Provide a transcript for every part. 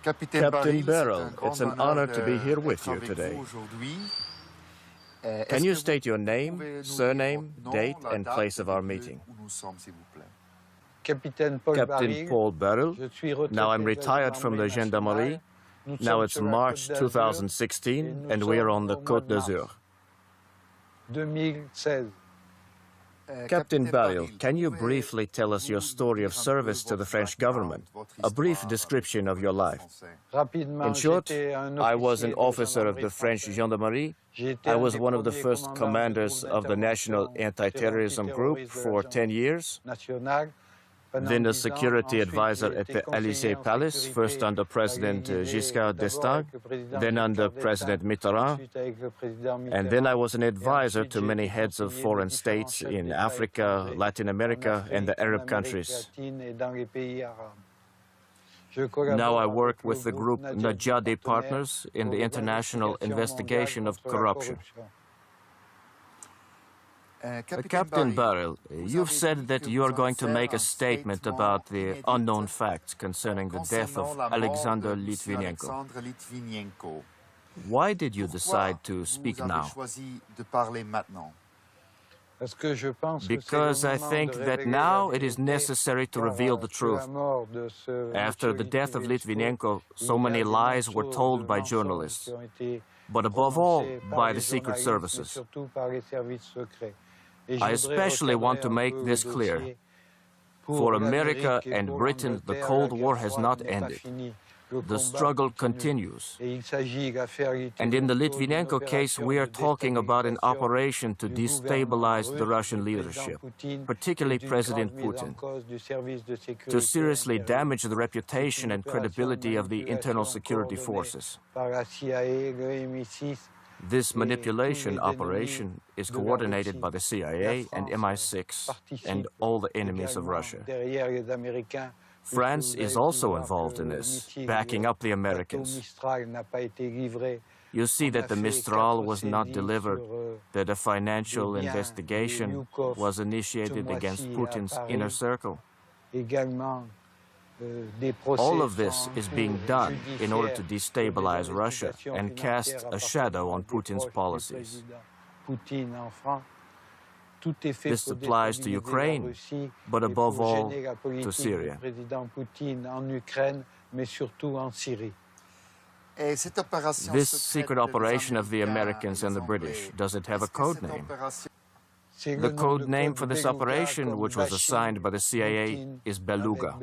Captain Barril, it's an honor to be here with you today. Can you state your name, surname, date, and place of our meeting? Captain Paul Barril. Now I'm retired from the gendarmerie. Now it's March 2016, and we are on the Côte d'Azur. 2016. Captain Barril, can you briefly tell us your story of service to the French government? A brief description of your life. In short, I was an officer of the French gendarmerie. I was one of the first commanders of the National Anti-Terrorism Group for 10 years. Then a security advisor at the Élysée Palace, first under President Giscard d'Estaing, then under President Mitterrand, and then I was an advisor to many heads of foreign states in Africa, Latin America, and the Arab countries. Now I work with the group Nadjadi Partners in the international investigation of corruption. Captain Barril, you've said that you are going to make a statement about the unknown facts concerning the death of Alexander Litvinenko. Why did you decide to speak now? Because I think that now it is necessary to reveal the truth. After the death of Litvinenko, so many lies were told by journalists, but above all, by the secret services. I especially want to make this clear. For America and Britain, the Cold War has not ended. The struggle continues. And in the Litvinenko case, we are talking about an operation to destabilize the Russian leadership, particularly President Putin, to seriously damage the reputation and credibility of the internal security forces. This manipulation operation is coordinated by the CIA and MI6 and all the enemies of Russia. France is also involved in this, backing up the Americans. You see that the Mistral was not delivered, that a financial investigation was initiated against Putin's inner circle. All of this is being done in order to destabilize Russia and cast a shadow on Putin's policies. This applies to Ukraine, but above all, to Syria. This secret operation of the Americans and the British, does it have a code name? The code name for this operation, which was assigned by the CIA, is Beluga.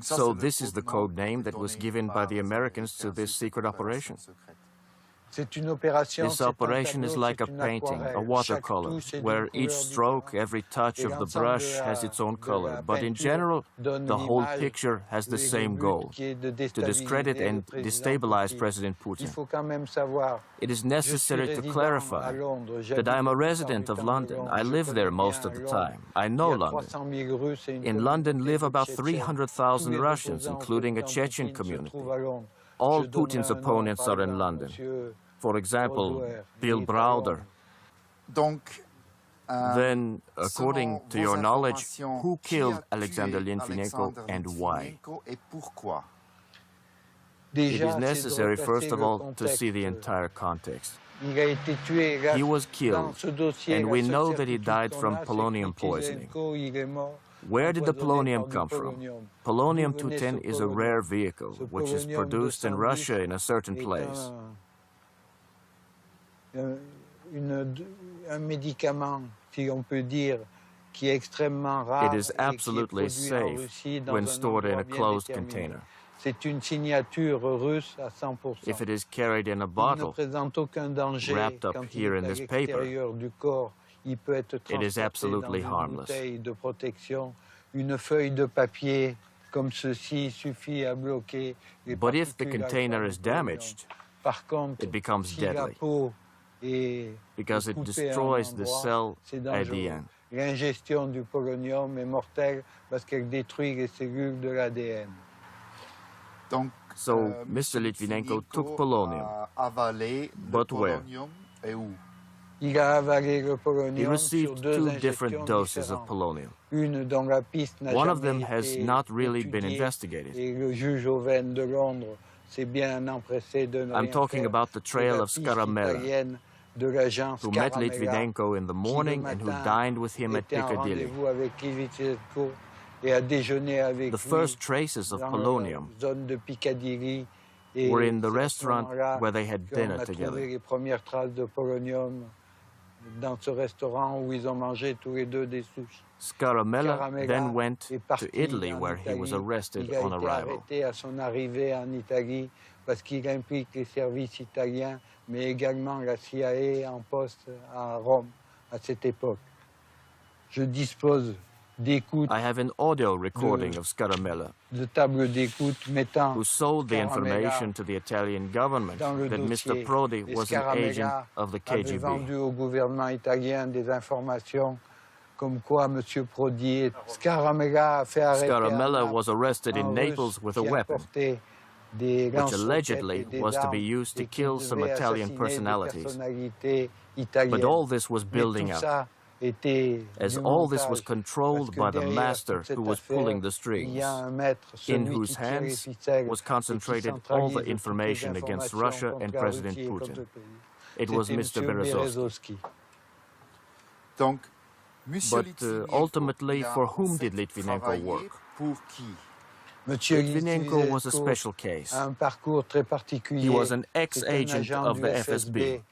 So this is the code name that was given by the Americans to this secret operation. This operation is like a painting, a watercolor, where each stroke, every touch of the brush has its own color. But in general, the whole picture has the same goal, to discredit and destabilize President Putin. It is necessary to clarify that I am a resident of London. I live there most of the time. I know London. In London live about 300,000 Russians, including a Chechen community. All Putin's opponents are in London. For example, Bill Browder. Then, according to your knowledge, who killed Alexander Litvinenko and why? It is necessary, first of all, to see the entire context. He was killed, and we know that he died from polonium poisoning. Where did the polonium come from? Polonium-210 is a rare vehicle, which is produced in Russia in a certain place. It is absolutely safe when stored in a closed container. If it is carried in a bottle, wrapped up here in this paper, it is absolutely harmless. But if the container is damaged, it becomes deadly, because it destroys the cell at the end. So, Mr. Litvinenko took polonium, but where? He received 2 different doses of polonium. One of them has not really been investigated. I'm talking about the trail of Scaramella, who met Litvinenko in the morning and who dined with him at Piccadilly. The first traces of polonium were in the restaurant where they had dinner together. Scaramella then went to Italy, where he was arrested on arrival. I have an audio recording of Scaramella, who sold the information to the Italian government that Mr. Prodi was an agent of the KGB. Scaramella was arrested in Naples with a weapon, which allegedly was to be used to kill some Italian personalities. But all this was building up, as all this was controlled by the master who was pulling the strings, in whose hands was concentrated all the information against Russia and President Putin. It was Mr. Berezovsky. But ultimately, for whom did Litvinenko work? Litvinenko was a special case. He was an ex-agent of the FSB.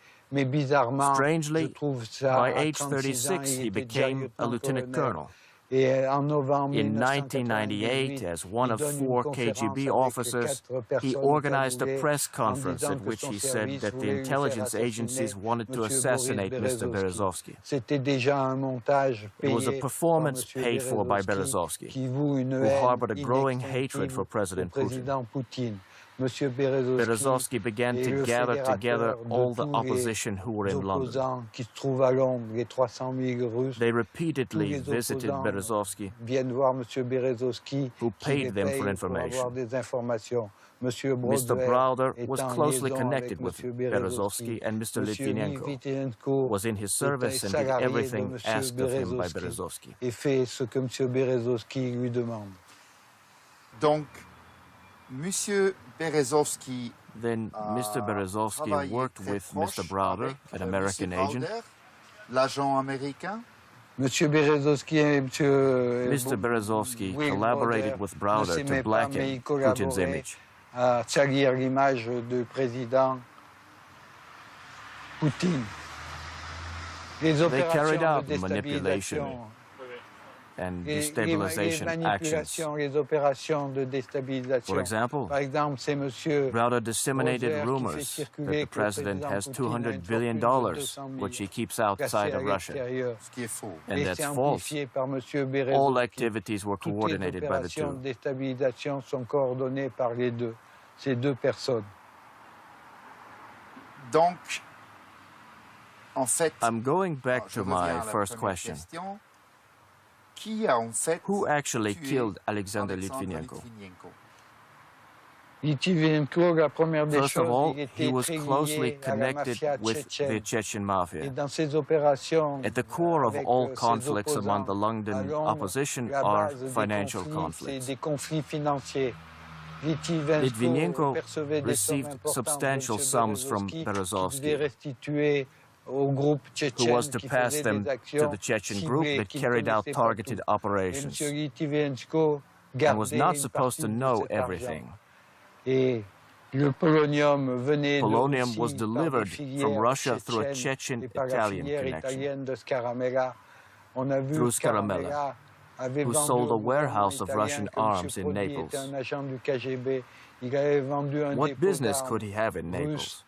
Strangely, by age 36, he became a lieutenant colonel. In 1998, as one of 4 KGB officers, he organized a press conference at which he said that the intelligence agencies wanted to assassinate Mr. Berezovsky. It was a performance paid for by Berezovsky, who harbored a growing hatred for President Putin. Berezovsky began to gather together all the opposition who were in London. They repeatedly visited Berezovsky, who paid them for information. Mr. Browder was closely connected with Berezovsky, and Mr. Litvinenko was in his service and did everything asked of him by Berezovsky. Then Mr. Berezovsky worked with Mr. Browder, an American agent. Mr. Berezovsky collaborated with Browder to blacken Putin's image. They carried out manipulation and destabilization actions. For example, Browder disseminated rumors that the president has $200 billion, which he keeps outside of Russia. And that's false. All activities were coordinated by the two. I'm going back to my first question. Who actually killed Alexander Litvinenko? First of all, he was closely connected with the Chechen mafia. At the core of all conflicts among the London opposition are financial conflicts. Litvinenko received substantial sums from Berezovsky, who was to pass them to the Chechen group that carried out targeted operations and was not supposed to know everything. Polonium was delivered from Russia through a Chechen-Italian connection, through Scaramella, who sold a warehouse of Russian arms in Naples. What business could he have in Naples?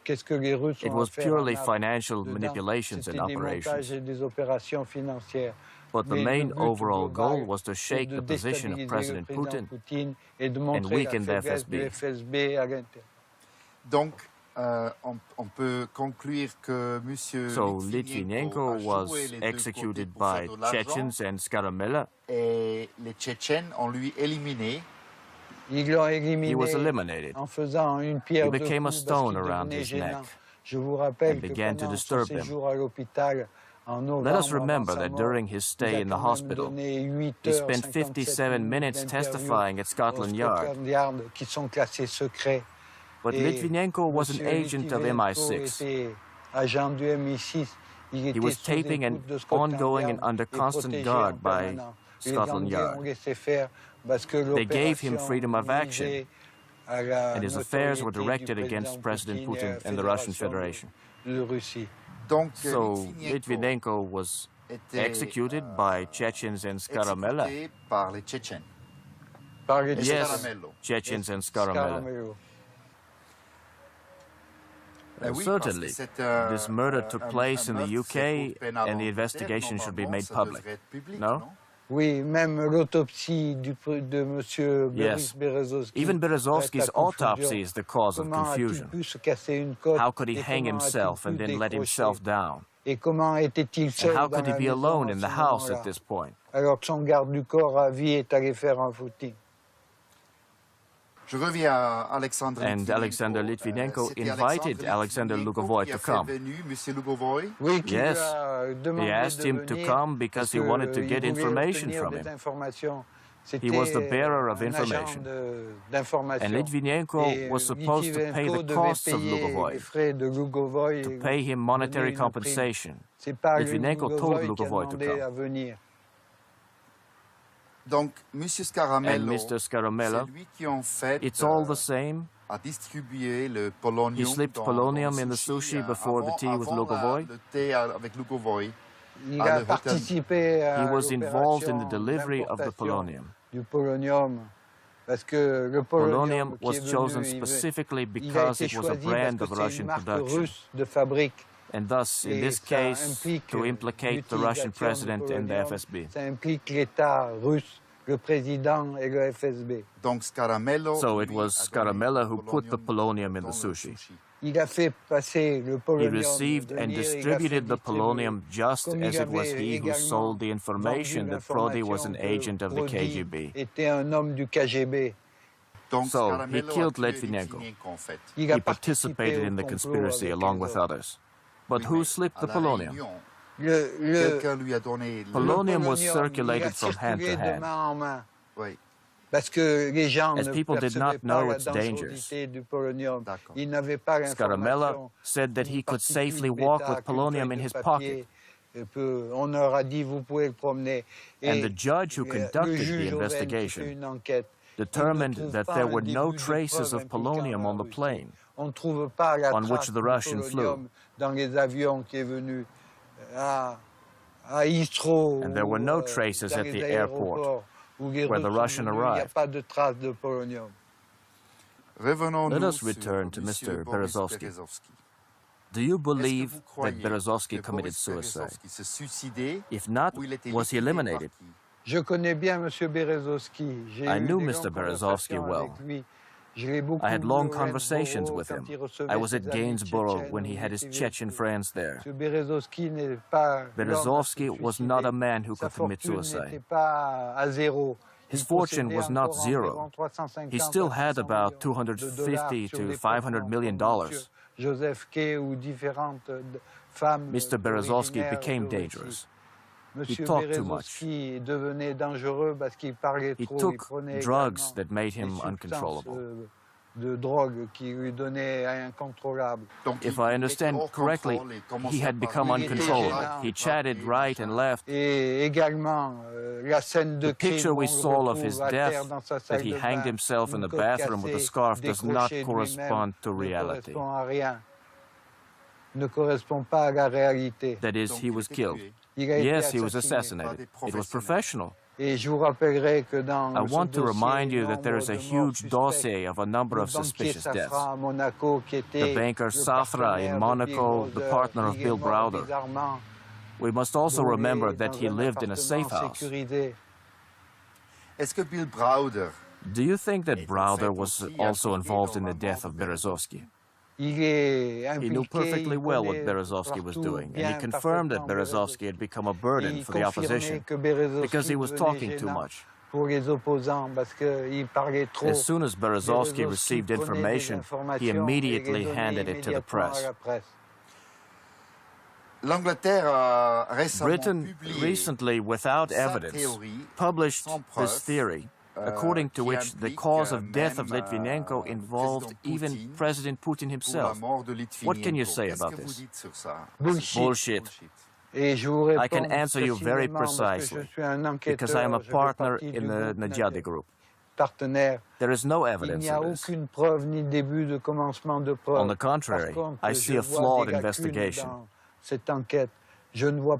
It was purely financial manipulations and operations. But the main overall goal was to shake the position of President Putin and weaken the FSB. So Litvinenko was executed by Chechens and Scaramella. He was eliminated. He became a stone around his neck. and began to disturb them. Let us remember that during his stay in the hospital, he spent 57 minutes testifying at Scotland Yard. But Litvinenko was an agent of MI6. He was taping and ongoing and under constant guard by Scotland Yard. They gave him freedom of action, and his affairs were directed against President Putin and the Russian Federation. So Litvinenko was executed by Chechens and Skaramella. Yes, Chechens and Skaramella. Certainly, this murder took place in the UK and the investigation should be made public. No? Yes, even Berezovsky's autopsy is the cause of confusion. How could he hang himself and then let himself down? And how could he be alone in the house at this point? And Alexander Litvinenko invited Alexander Lugovoy to come. Yes, he asked him to come because he wanted to get information from him. He was the bearer of information. And Litvinenko was supposed to pay the costs of Lugovoy, to pay him monetary compensation. Litvinenko told Lugovoy to come. And Mr. Skaramella, it's all the same. He slipped polonium in the sushi before the tea with Lugovoy. He was involved in the delivery of the polonium. Polonium was chosen specifically because it was a brand of Russian production. And thus, in this case, to implicate the Russian president and the FSB. So it was Skaramella who put the polonium in the sushi. He received and distributed the polonium just as it was he who sold the information that Prodi was an agent of the KGB. So he killed Litvinenko. He participated in the conspiracy along with others. But who slipped the polonium? Polonium was circulated from hand to hand, as people did not know its dangers. Skaramella said that he could safely walk with polonium in his pocket. And the judge who conducted the investigation determined that there were no traces of polonium on the plane on which the Russian flew. And there were no traces at the airport where the Russian arrived. Let us return to Mr. Berezovsky. Do you believe that Berezovsky committed suicide? If not, was he eliminated? I knew Mr. Berezovsky well. I had long conversations with him. I was at Gainsborough when he had his Chechen friends there. Berezovsky was not a man who could commit suicide. His fortune was not zero. He still had about $250 to $500 million. Mr. Berezovsky became dangerous. He talked too much. He took drugs that made him uncontrollable. If I understand correctly, he had become uncontrollable. He chatted right and left. The picture we saw of his death, that he hanged himself in the bathroom with a scarf, does not correspond to reality. That is, he was killed. Yes, he was assassinated. It was professional. I want to remind you that there is a huge dossier of a number of suspicious deaths. The banker Safra in Monaco, the partner of Bill Browder. We must also remember that he lived in a safe house. Do you think that Browder was also involved in the death of Berezovsky? He knew perfectly well what Berezovsky was doing, and he confirmed that Berezovsky had become a burden for the opposition because he was talking too much. As soon as Berezovsky received information, he immediately handed it to the press. Britain recently, without evidence, published this theory, according to which the cause of death of Litvinenko involved even President Putin himself. What can you say about this? Bullshit. I can answer you very precisely, because I am a partner in the Nadjadi Group. There is no evidence of this. On the contrary, I see a flawed investigation.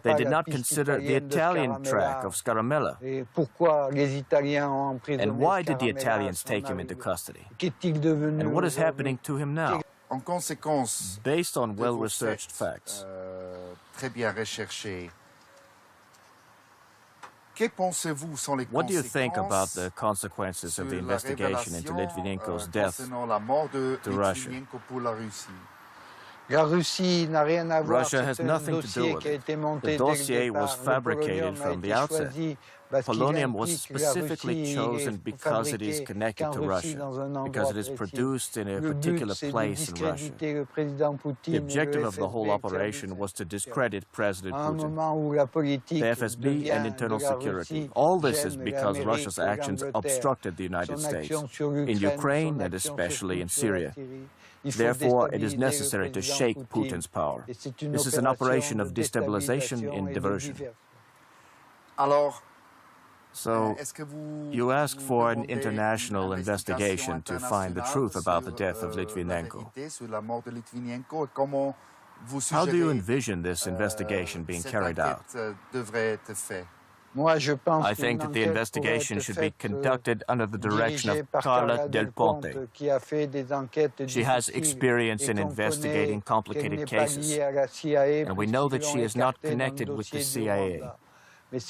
They did not consider the Italian track of Scaramella. And why did the Italians take him into custody? And what is happening to him now? Based on well-researched facts, what do you think about the consequences of the investigation into Litvinenko's death to Russia? Russia has nothing to do with it. The dossier was fabricated from the outset. Polonium was specifically chosen because it is connected to Russia, because it is produced in a particular place in Russia. The objective of the whole operation was to discredit President Putin, the FSB and internal security. All this is because Russia's actions obstructed the United States, in Ukraine and especially in Syria. Therefore, it is necessary to shake Putin's power. This is an operation of destabilization and diversion. So, you ask for an international investigation to find the truth about the death of Litvinenko. How do you envision this investigation being carried out? I think that the investigation should be conducted under the direction of Carla Del Ponte. She has experience in investigating complicated cases, and we know that she is not connected with the CIA. If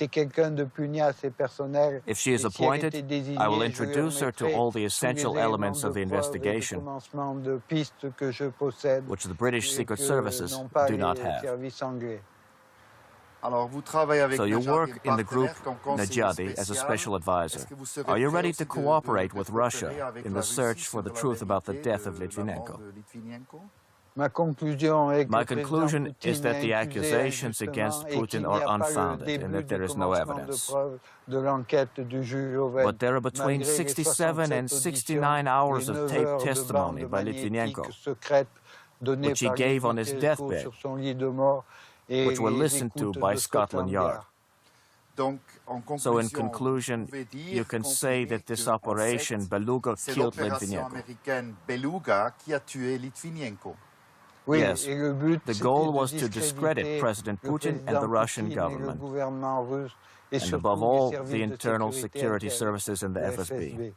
she is appointed, I will introduce her to all the essential elements of the investigation, which the British Secret Services do not have. So you work in the group Nadjadi as a special advisor. Are you ready to cooperate with Russia in the search for the truth about the death of Litvinenko? My conclusion is that the accusations against Putin are unfounded and that there is no evidence. But there are between 67 and 69 hours of taped testimony by Litvinenko, which he gave on his deathbed, which were listened to by Scotland Yard. So in conclusion, you can say that this operation Beluga killed Litvinenko. Yes, the goal was to discredit President Putin and the Russian government, and above all, the internal security services and the FSB.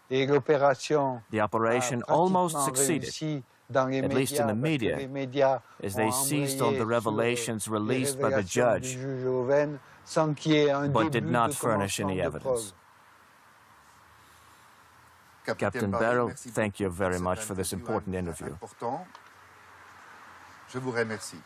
The operation almost succeeded, at least in the media, as they seized on the revelations released by the judge, but did not furnish any evidence. Captain Barril, thank you very much for this important interview. Je vous remercie.